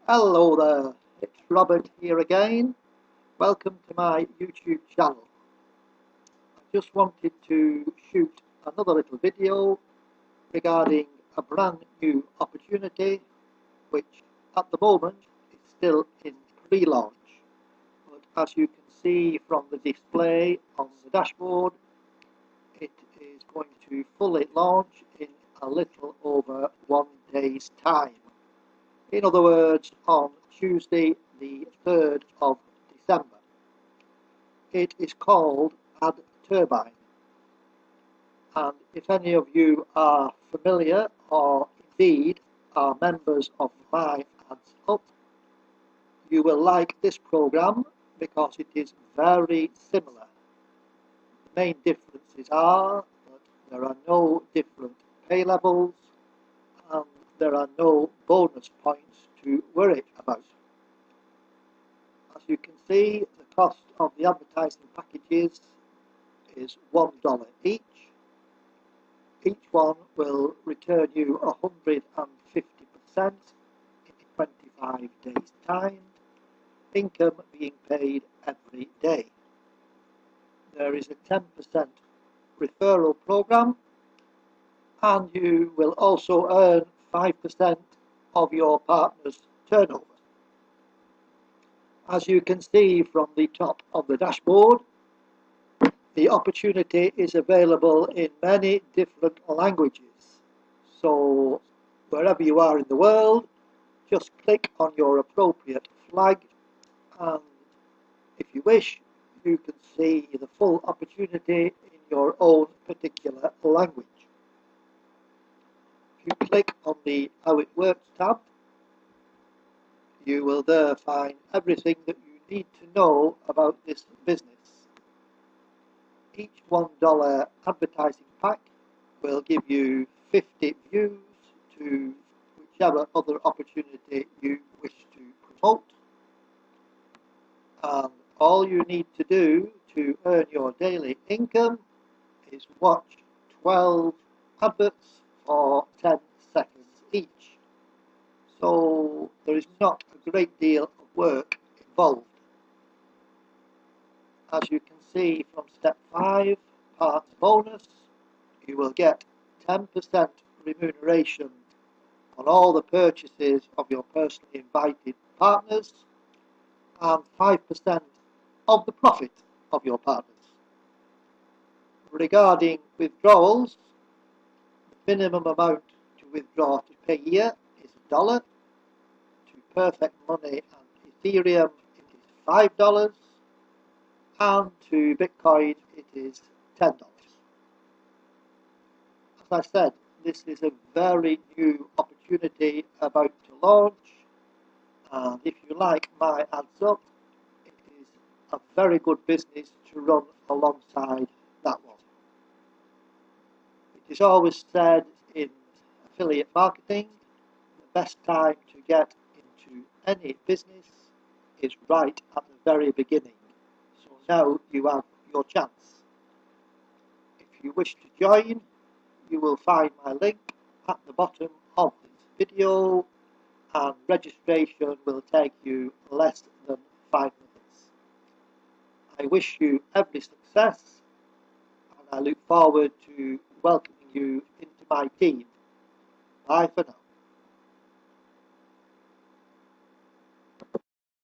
Hello there, it's Robert here again. Welcome to my YouTube channel. I just wanted to shoot another little video regarding a brand new opportunity which at the moment is still in pre-launch. But as you can see from the display on the dashboard, it is going to fully launch in a little over 1 day's time. In other words, on Tuesday the 3rd of December. It is called Turbine, and if any of you are familiar or indeed are members of my Ads Up, you will like this program because it is very similar. The main differences are that there are no different pay levels and there are no bonus points to worry about. As you can see, the cost of the advertising packages is $1 each. Each one will return you 150% in 25 days' time, income being paid every day. There is a 10% referral program, and you will also earn 5% of your partner's turnover. As you can see from the top of the dashboard, the opportunity is available in many different languages. So wherever you are in the world, just click on your appropriate flag, and if you wish, you can see the full opportunity in your own particular language. If you click on the How It Works tab, you will there find everything that you need to know about this business. Each $1 advertising pack will give you 50 views to whichever other opportunity you wish to promote. And all you need to do to earn your daily income is watch 12 adverts for 10 seconds each. So there is not a great deal of work involved. As you can see from step 5, part bonus, you will get 10% remuneration on all the purchases of your personally invited partners and 5% of the profit of your partners. Regarding withdrawals, the minimum amount to withdraw to pay year is $1. To Perfect Money and Ethereum it is $5, and to Bitcoin it is $10. As I said, this is a very new opportunity about to launch, and if you like my Ads Up, it is a very good business to run alongside that one. It is always said in affiliate marketing, the best time to get into any business is right at the very beginning. So now you have your chance. If you wish to join, you will find my link at the bottom of this video, and registration will take you less than 5 minutes. I wish you every success, and I look forward to welcoming you into my team. Bye for now.